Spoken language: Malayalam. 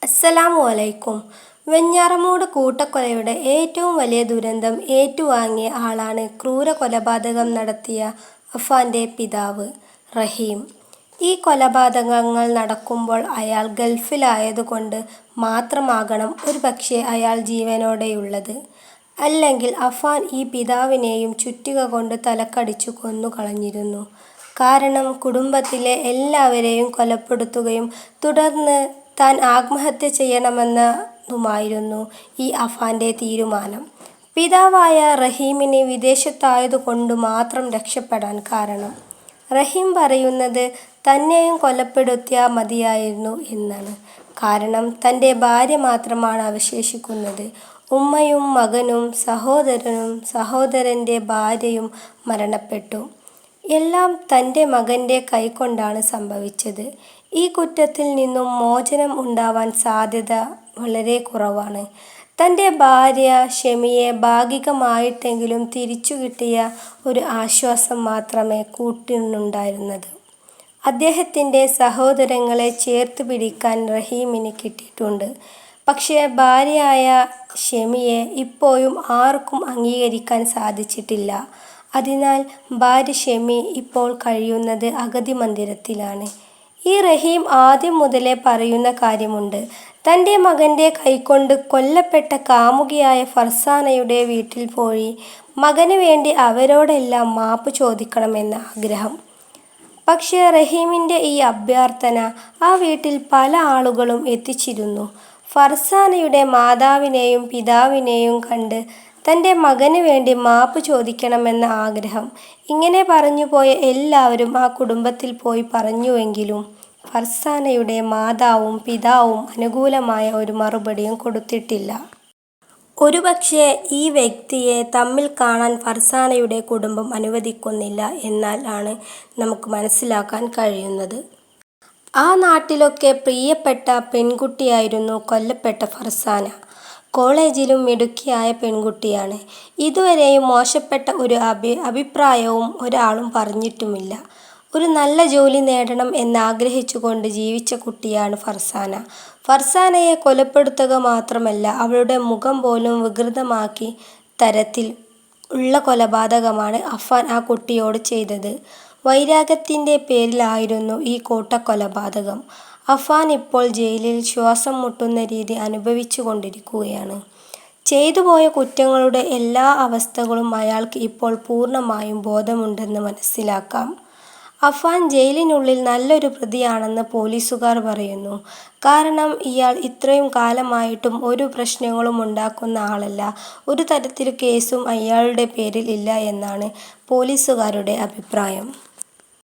അസ്സലാമു അലൈക്കും. വെഞ്ഞാറമൂട് കൂട്ടക്കൊലയുടെ ഏറ്റവും വലിയ ദുരന്തം ഏറ്റുവാങ്ങിയ ആളാണ് ക്രൂര കൊലപാതകം നടത്തിയ അഫാന്റെ പിതാവ് റഹീം. ഈ കൊലപാതകങ്ങൾ നടക്കുമ്പോൾ അയാൾ ഗൾഫിലായതുകൊണ്ട് മാത്രമാകണം ഒരുപക്ഷേ അയാൾ ജീവനോടെയുള്ളത്. അല്ലെങ്കിൽ അഫാൻ ഈ പിതാവിനെയും ചുറ്റിക കൊണ്ട് തലക്കടിച്ചു കൊന്നുകളഞ്ഞിരുന്നു. കാരണം കുടുംബത്തിലെ എല്ലാവരെയും കൊലപ്പെടുത്തുകയും തുടർന്ന് താൻ ആത്മഹത്യ ചെയ്യണമെന്നതുമായിരുന്നു ഈ അഫാന്റെ തീരുമാനം. പിതാവായ റഹീമിന് വിദേശത്തായതുകൊണ്ടു മാത്രം രക്ഷപ്പെടാൻ കാരണം. റഹീം പറയുന്നത് തന്നെയും കൊലപ്പെടുത്തിയാൽ മതിയായിരുന്നു എന്നാണ്. കാരണം തൻ്റെ ഭാര്യ മാത്രമാണ് അവശേഷിക്കുന്നത്. ഉമ്മയും മകനും സഹോദരനും സഹോദരൻ്റെ ഭാര്യയും മരണപ്പെട്ടു. എല്ലാം തൻ്റെ മകൻ്റെ കൈകൊണ്ടാണ് സംഭവിച്ചത്. ഈ കുറ്റത്തിൽ നിന്നും മോചനം ഉണ്ടാവാൻ സാധ്യത വളരെ കുറവാണ്. തൻ്റെ ഭാര്യ ഷെമിയെ ഭാഗികമായിട്ടെങ്കിലും തിരിച്ചു കിട്ടിയ ഒരു ആശ്വാസം മാത്രമേ കൂട്ടിനുണ്ടായിരുന്നത്. അദ്ദേഹത്തിൻ്റെ സഹോദരങ്ങളെ ചേർത്ത് പിടിക്കാൻ റഹീമിന് കിട്ടിയിട്ടുണ്ട്. പക്ഷേ ഭാര്യയായ ഷെമിയെ ഇപ്പോഴും ആർക്കും അംഗീകരിക്കാൻ സാധിച്ചിട്ടില്ല. അതിനാൽ ഭാര്യ ഷെമി ഇപ്പോൾ കഴിയുന്നത് അഗതി മന്ദിരത്തിലാണ്. ഈ റഹീം ആദ്യം മുതലേ പറയുന്ന കാര്യമുണ്ട്. തൻ്റെ മകൻ്റെ കൈകൊണ്ട് കൊല്ലപ്പെട്ട കാമുകിയായ ഫർസാനയുടെ വീട്ടിൽ പോയി മകന് വേണ്ടി അവരോടെല്ലാം മാപ്പ് ചോദിക്കണമെന്ന ആഗ്രഹം. പക്ഷേ റഹീമിൻ്റെ ഈ അഭ്യർത്ഥന ആ വീട്ടിൽ പല ആളുകളും എത്തിച്ചിരുന്നു. ഫർസാനയുടെ മാതാവിനെയും പിതാവിനെയും കണ്ട് തൻ്റെ മകന് വേണ്ടി മാപ്പ് ചോദിക്കണമെന്ന ആഗ്രഹം. ഇങ്ങനെ പറഞ്ഞുപോയ എല്ലാവരും ആ കുടുംബത്തിൽ പോയി പറഞ്ഞുവെങ്കിലും ഫർസാനയുടെ മാതാവും പിതാവും അനുകൂലമായ ഒരു മറുപടിയും കൊടുത്തിട്ടില്ല. ഒരുപക്ഷേ ഈ വ്യക്തിയെ തമ്മിൽ കാണാൻ ഫർസാനയുടെ കുടുംബം അനുവദിക്കുന്നില്ല എന്നാണ് നമുക്ക് മനസ്സിലാക്കാൻ കഴിയുന്നത്. ആ നാട്ടിലൊക്കെ പ്രിയപ്പെട്ട പെൺകുട്ടിയായിരുന്നു കൊല്ലപ്പെട്ട ഫർസാന. കോളേജിലും മിടുക്കിയായ പെൺകുട്ടിയാണ്. ഇതുവരെയും മോശപ്പെട്ട ഒരു അഭിപ്രായവും ഒരാളും പറഞ്ഞിട്ടുമില്ല. ഒരു നല്ല ജോലി നേടണം എന്നാഗ്രഹിച്ചുകൊണ്ട് ജീവിച്ച കുട്ടിയാണ് ഫർസാന. ഫർസാനയെ കൊലപ്പെടുത്തുക മാത്രമല്ല, അവളുടെ മുഖം പോലും വികൃതമാക്കി തരത്തിൽ ഉള്ള കൊലപാതകമാണ് അഫാൻ ആ കുട്ടിയോട് ചെയ്തത്. വൈരാഗ്യത്തിൻ്റെ പേരിലായിരുന്നു ഈ കൂട്ടക്കൊലപാതകം. അഫാൻ ഇപ്പോൾ ജയിലിൽ ശ്വാസം മുട്ടുന്ന രീതി അനുഭവിച്ചു കൊണ്ടിരിക്കുകയാണ്. ചെയ്തുപോയ കുറ്റങ്ങളുടെ എല്ലാ അവസ്ഥകളും അയാൾക്ക് ഇപ്പോൾ പൂർണ്ണമായും ബോധമുണ്ടെന്ന് മനസ്സിലാക്കാം. അഫാൻ ജയിലിനുള്ളിൽ നല്ലൊരു പ്രതിയാണെന്ന് പോലീസുകാർ പറയുന്നു. കാരണം ഇയാൾ ഇത്രയും കാലമായിട്ടും ഒരു പ്രശ്നങ്ങളും ഉണ്ടാക്കുന്ന ആളല്ല. ഒരു തരത്തിലും കേസും അയാളുടെ പേരിൽ ഇല്ല എന്നാണ് പോലീസുകാരുടെ അഭിപ്രായം.